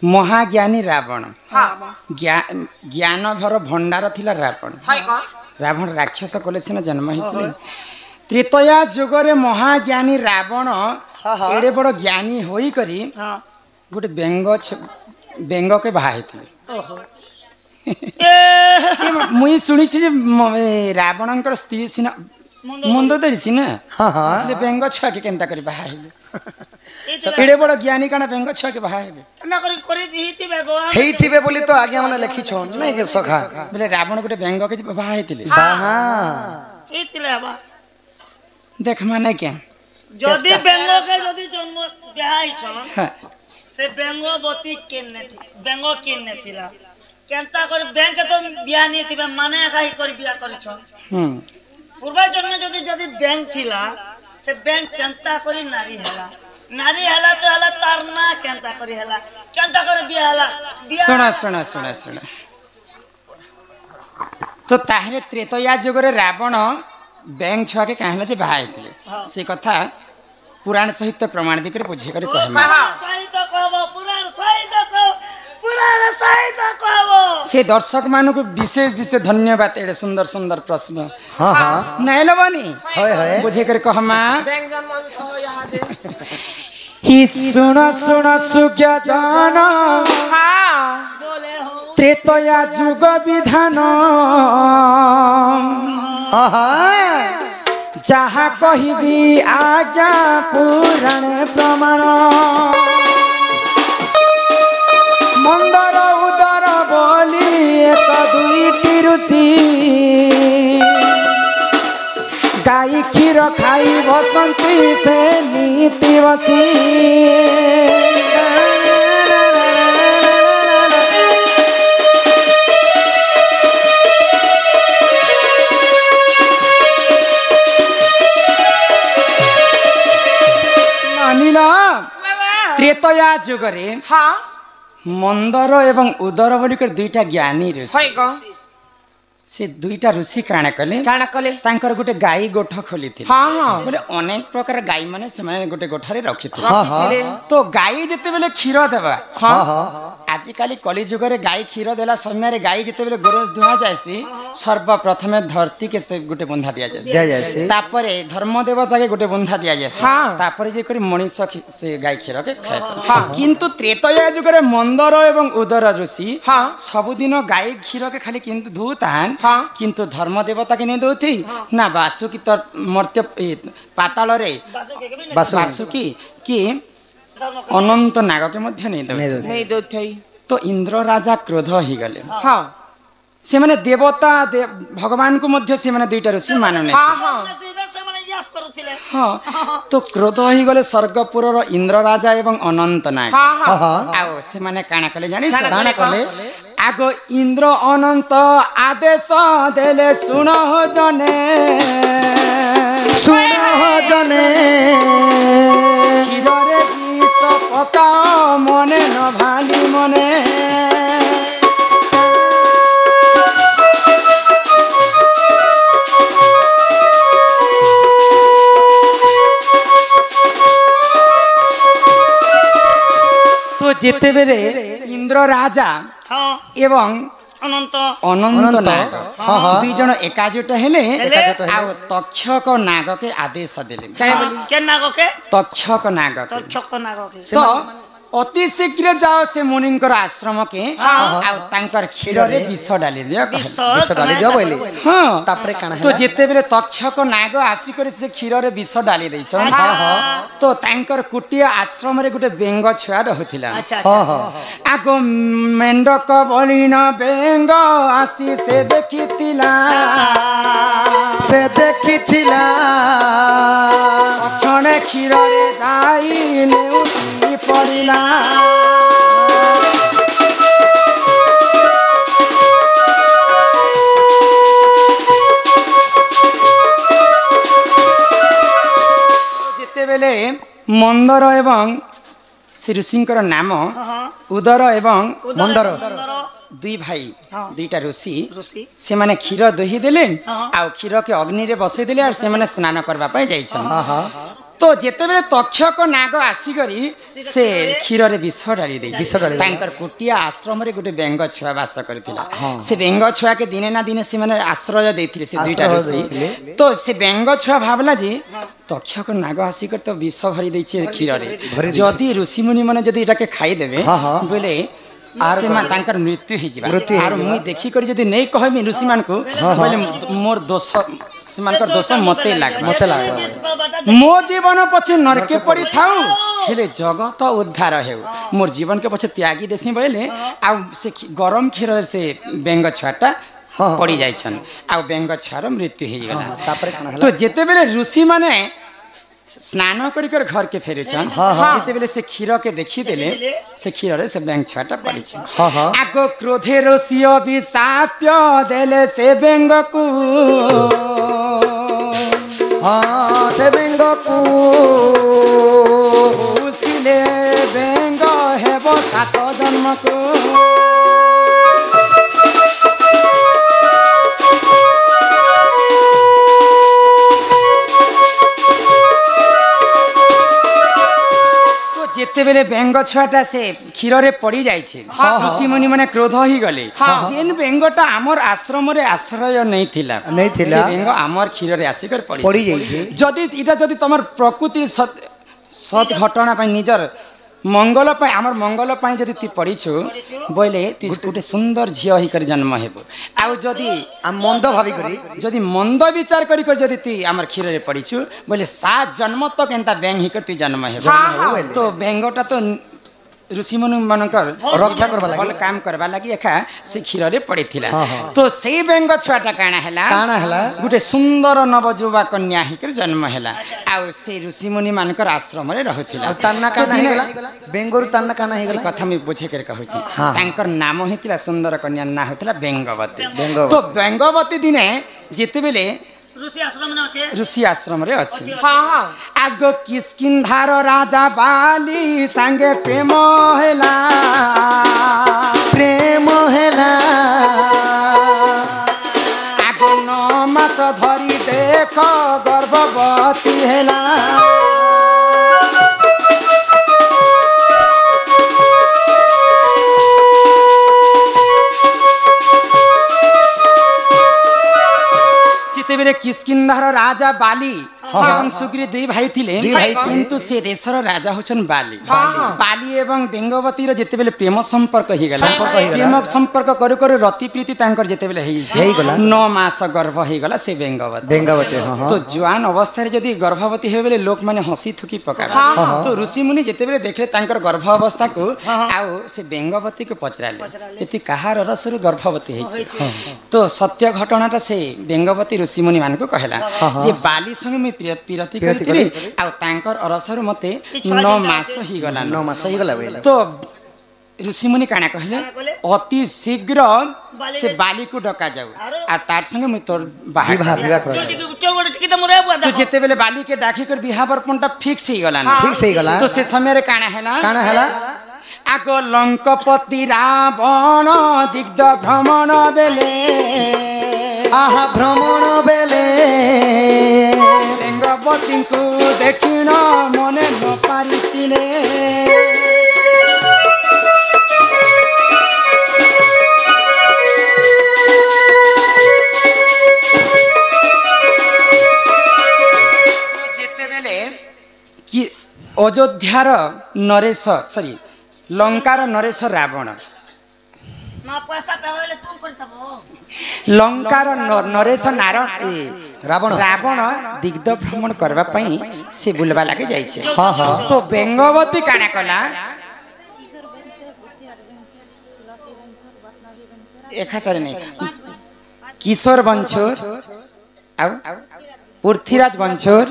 महाज्ञानी रावण ज्ञान भर भंडार थिला रावण रावण राक्षस कले सिना जन्म होते त्रेतया जुगरे महाज्ञानी रावण एडे बड़ ज्ञानी होई करी गोटे बेंग के बाहे मुई शुणी रावणकर स्त्री सिना मंदोदरी सिना बेंग छुआ के केनता करी बाहा एडे बड़ ज्ञानी काना बेंग छुआ के बाहा हेइथिबे बोली तो आगे हमने लिखी छो नहीं के सखा बोले रावण गोटे बेंग के बाहा हेतिले देख माने क्या जदी बेंग के जदी जन्म बियाह छन से बेंगवती केने थिला केनता कर बैंक तो बियाह नहीं थिबे माने काहे कर बियाह करि छन पूर्व जन्म जदी बैंक थिला से बैंक केनता करी नारी हला तो हला तार ना केनता करी हला केनता कर बियाह हला सुना तो ताहरे त्रेतया जुगरे रावण बैंक छुआ के कहला जे बाहा हेतिले से कथा पुराण सहित प्रमाण देकर बुझे कर कहमा सहित कहबो पुराण सहित कहबो से दर्शक मानु को विशेष धन्यवाद एडे सुंदर सुंदर प्रश्न नहीं लबनी बुझे कर कहमा ही सुन सुज्ञा जान त्रेतया जुग विधान जहाँ कहबी आज्ञा पुराण प्रमाण मंदर उदर बोली एक दुईटी ऋषि गाई क्षीर खाई बसंती से नीति बसी त्रेतया जुगरे मंदर एवं उदर बोलिकर दुईटा ज्ञानी ऋषि से दुईटा ऋषि काण कले तांकर गोटे गाई गोठ खोली बोले अनेक प्रकार गाई माने से गोटे गोठारे रखी तो गाई जिते बेले क्षीर देवा आजिकाली कली जुगरे गाई क्षीर देला समय गाई जिते बेले गोरस धुआ जायसी सर्वप्रथमे धरती के से गोटे बंधा दिया जायसी तापरे धर्म देवता के गोटे बंधा दिया जायसी तापरे जे करी मनीष से गाई क्षीर के खायस किंतु त्रेतया जुगरे मंदर एवं उदर ऋषि सबुदिन गाई क्षीर के खाली किंतु धुतान किंतु धर्म देवता के नहीं दौथी ना वासुकी तर मर्त्य पाताल रे वासुकी कि अनंत नाग के मध्य नहीं दौथी तो इंद्र राजा क्रोध ही गले से माने देवता भगवान को मध्य से माने दुईटा ऋषि मानने तो क्रोध ही गले स्वर्गपुर इंद्र राजा एवं अनंत नाग आओ से माने काना कले जानि काना कले आगो इंद्र अनंत आदेश देले सुन जने क्षीरे विष पका मने न भाली मने तो जेते बेले इंद्र राजा एवं अनंत नाग दुई जन एकाजुट हेले तक्षक नाग के आदेश देले तक्षक नाग तो अति शीघ्र जाओ से मुनिंकर आश्रम के तांकर क्षीर रे विष डाली दियो बोले तापरे काना तो जेते बेले तक्षक नाग आसी करे से क्षीर रे विष डाली दै छन तो तांकर कुटिया आश्रम रे गुटे बेंग छुआ रहथिला आगो मेंढक बलिन बेंग आसी से देखितिला छणे क्षीर रे जाई नेउती पड़िला जेते बेले मंदर एवं श्री ऋषिंकर नाम उदर एवं मंदर दुई भाई दुईटा ऋषि से माने क्षीर दही देले आ क्षीर के अग्नि रे बसई देले और से माने स्नान करबा पय जाई छन तो जेते बेले तक्षक नाग आसी करी से क्षीर रे विष डाली दे तांकर कुटिया आश्रम रे गुटे बेंग छुआ वास करथिला से बेंग छुआ के दिने ना दिने से माने आश्रय देथिले से दुईटा ऋषि तो से बेंग छुआ भाबला जे तक्षक नाग आसी कर तो विष भरी दैछे क्षीर रे जदी ऋषि मुनि माने जदी एटा के खाई देबे बोले से मा तांकर मृत्यु हे जिबा आर मुई देखि करी जदी नै कहमी ऋषि मान को बोले मोर दोष सेमानकर दोष मते लाग मो जीवन पछे नरके पड़ी थाउ हेले जगत उद्धार हेउ मोर जीवन के पछे त्यागी देसी बोले आ से गरम क्षीर से बेंग छाटा पड़ी जाय छन आ बेंग छार मृत्यु हे गेला तो जेते बेले ऋषि माने स्नान करी कर घर के फेरे छन जेते बेले से क्षीर के देखि देले से क्षीर रे से बेंग छाटा पड़ी छ आगो क्रोधे ऋषियो विशाप्य देले से बेंग को से बेंग को उतिले बेंग हेबो 7 जन्म को जेते बेले बेंग छुआटा से क्षीर रे पड़ी जाय छे ऋषि मुनि माने क्रोध ही गले जेन बेंगटा हमर आश्रम रे आश्रय नै थिला से बेंग हमर क्षीर रे आसी कर पड़ी जाय छे जदी इटा जदी तमर प्रकृति सत घटना पय निजर मंगल पय हमर मंगल पय जदी ती पड़ी छु बोले ती गुटे सुंदर झियो ही कर जन्म हेबो आ जदी मंद भाभी करी जदी मंद विचार करी कर जदी ती हमर क्षीर रे पड़ी छु बोले 7 जन्म तक एंता बेंग ही कर ती जन्म हेबो तो बेंगटा तो ऋषि मुनि मानकर रक्षा करबा लागि भल काम करबा लागि एखा से क्षीर रे पड़ी थिला तो सेई बेंग छुआटा काना हला गुटे सुंदर नवजुवा कन्या ही कर जन्म हला आ से ऋषि मुनि मानकर आश्रम रे रहथिला तान्ना काना हे गेला बेंगोर तान्ना काना हे गेला कथा में पूछे कर कहू छी तांकर नाम हेतिला सुंदर कन्या ना होतिला बेंगवती तो बेंगवती दिने जेते बेले ऋषि आश्रम रे अछि आज गो किष्किंधार राजा बाली संगे प्रेम हेला आगो 9 मास धरी देख गर्भवती हेला बेले किष्किंधार राजा बाली एवं सुग्री दुई भाई थिले किंतु से देशर राजा होचन बाली बाली एवं बेंगवती रो जेते बेले प्रेम संपर्क ही गला प्रेम संपर्क करू करू रति प्रीति तांकर जेते बेले हेई गला 9 मास गर्भ हे गला से बेंगवती तो जवान अवस्था रे जदी गर्भवती हे बेले लोक माने हंसी थुकी पका तो ऋषि मुनि जेते बेले देखले तांकर गर्भ अवस्था को आउ से बेंगवती को पचराले एति कहार रसरु गर्भवती हेई तो सत्य घटनाटा से बेंगवती ऋषि मुनि मान को कहला जे बाली संग में पीरति करथिले आ तांकर अरसरु मते 9 मास ही गला तो ऋषि मुनि काना कहले अति शीघ्र से बाली को डका जाऊ आ तार संग में तोर विवाह कर तो जेते बेले बाली के डाकी कर विवाह बरपनटा फिक्स ही गला तो से समय रे काना हैला आगो लंकपति रावण दिग्ध भ्रमण बेले बेंगवती को देखिन मने न पारितिले जेते बेले कि अयोध्यार नरेश सॉरी लंकार नरेश रावण लंकार नरेश रावण दिग्ध भ्रमण करबा पई से बुलबा लागे जाय छे तो बेंगवती काना कला एखासारे नहीं किशोर बंछोर पृथ्वीराज बंछोर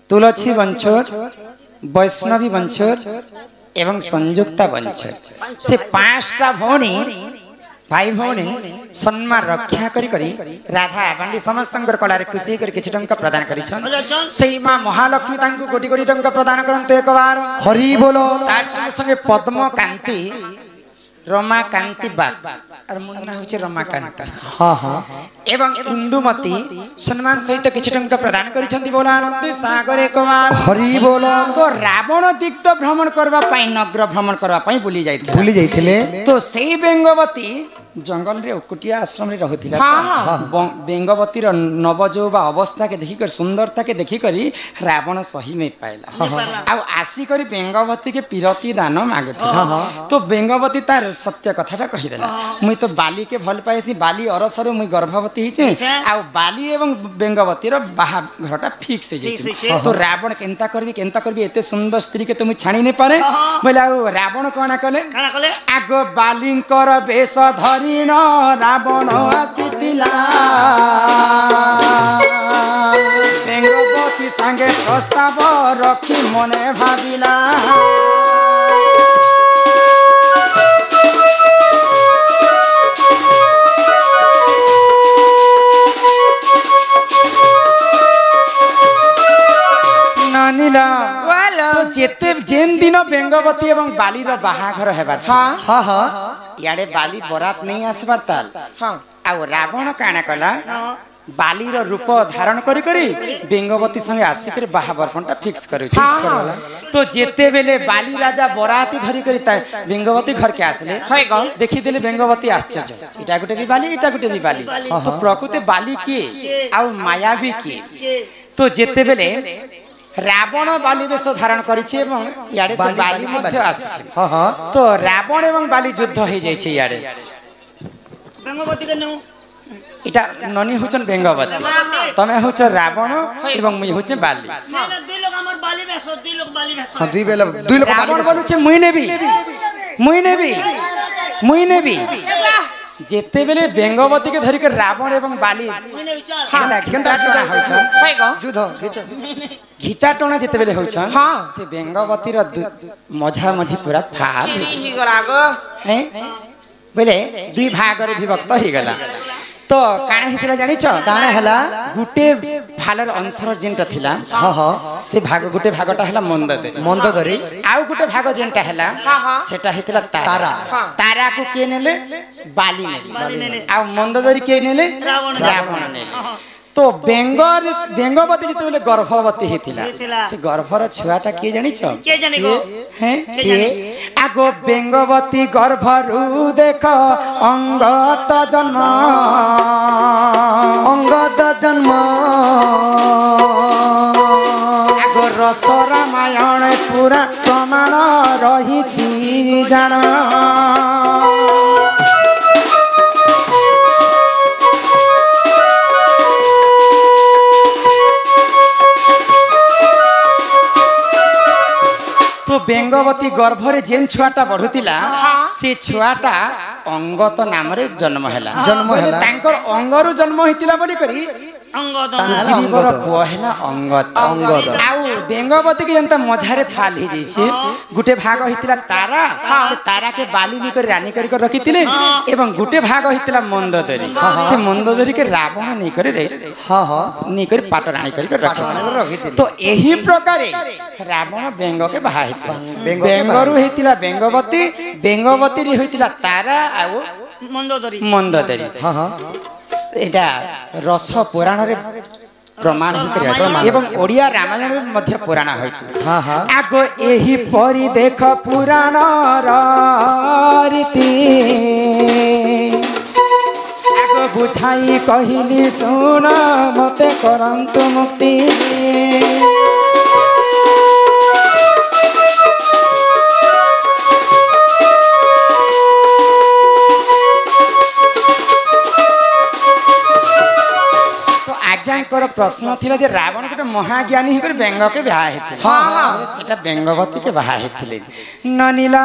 तुलसी बंछोर वैष्णवी बंछोर एवं संयुक्ता बंछोर से 5टा भौणी भाई भौणी सम्मान रक्षा करी करी राधा बांडी समस्तंकर कलारे खुशी करी किछि टंका प्रदान करी छन सेई मां महालक्ष्मी तांको कोटी कोटी टंका प्रदान करंते एक बार हरि बोलो तार संगे संगे पद्म कांति रमाकांति बाग और मुन्ना होचे रमाकांत हाँ हाँ एवं इंदुमती सम्मान सहित किछि टंका प्रदान करिसंती बोला आनंद सागरे कुमार हरि बोल तो रावण दिग्ध भ्रमण करबा पई नगर भ्रमण करबा पई बुली जाइथिला भूली जाइथिले तो सेई बेंगवती जंगल रे उकुटिया आश्रम रे रहुथिला बेंगवती रो नवजौवा अवस्था के देखि कर सुंदरता के देखि करी रावण सही नहीं पाइला आ आसी करी बेंगवती के पिरती दान मागुथिला तो बेंगवती तार सत्य कथाटा कहि देला मुई तो बाली के भल पाइसी बाली अरसरो मुई गर्भवती हिचे आ बाली एवं बेंगवती रो बाहा घरटा फिक्स हे जेछि तो रावण केनता करबी एते सुंदर स्त्री के तुम छाणी नहीं पारे बोला रावण कोना कले आगो बालिंकर बेश धरी रावण आसीतिला बेंगवती संगे प्रस्ताव रखी मने भाविला तो जेते जेन दिन बेंगवती एवं बालीर बाहाघर हेबार हाँ हाँ याडे बाली बरात नहीं आसबार ताल आ रावण काना कला बालीर रूप धारण करी करी बेंगवती संगे आसी कर बाहाबरपनटा फिक्स करे तो जेते बेले बाली राजा बराती धरी करी बेंगवती घर के आसले देखि देले बेंगवती आश्चर्य इटा गुटे भी बाली इटा गुटे भी बाली तो प्रकृति बाली किए आ मायावी किए तो जेते बेले रावण बाली वेश धारण करिछि एवं याडे से बाली मध्य आछि तो रावण एवं बाली युद्ध हो जाय छै याडे बेंगवती के नु इटा ननी होचन बेंगवती तमे होच रावण एवं मुई होचे बाली ना दुई लोग हमर बाली वेश दुई लोग बाली वेश हाँ दुई लोग रावण बोलु छै मुई नेबी जेते बेले बेंगवती के धरि के रावण एवं बाली घिचा टोना जेते बेले होछन से बेंगवती रो मझा मझी पूरा फाड़ ही गलागो हैं बोले दुई भाग रे विभक्त हो गला तो काना हितिला जानि छ काना हला गुटे फालर अंशर जेंटा थिला से भाग गुटे भागटा हला मंददरी आउ गुटे भाग जेंटा हला सेटा हितिला तारा तारा को के नेले बाली नेले आ मंददरी के नेले रावण नेले तो बेंगवती जिते बेले गर्भवती हितिला से गर्भर छुआटा के जानि छ के जानि गो हैं के आगो बेंगवती गर्भरु देख अंगत जन्म आगो रस रामायण पूरा प्रमाण रहिछि जान तो बेंगवती गर्भरे जेन छुआटा बढ़ुतिला से छुआटा अंगत नाम रे जन्म हैला तांकर अंगरु जन्म हितिला बोली करी अंगद पहला अंगद आउ बेंगवती के जनता मझारे फाल ही जैसे गुटे भाग हितिला तारा से तारा के बाली नी कर रानी कर रखितिले एवं गुटे भाग हितिला मंददरी से मंददरी के रावण नहीं करे रे नहीं कर पाट रानी कर रखितिले तो एही प्रकारे रावण बेंग के बाहा हितिला बेंगरु हितिला बेंगवती रे हितिला तारा आउ मंददरी एटा रस पुराण रे प्रमाण एवं ओडिया रामायण में मध्य पुराण आगो एही परी देख पुराण रीति आगो बुझाई कहली सुन मते करंतु मुक्ति आज्ञाकर प्रश्न थिला जे रावण गोटे महाज्ञानी हिकर बेंग के बिहा हेते सेटा बेंगवती के बिहा हेतिले ननिला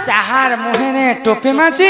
चाहार मुहेने टोपे माची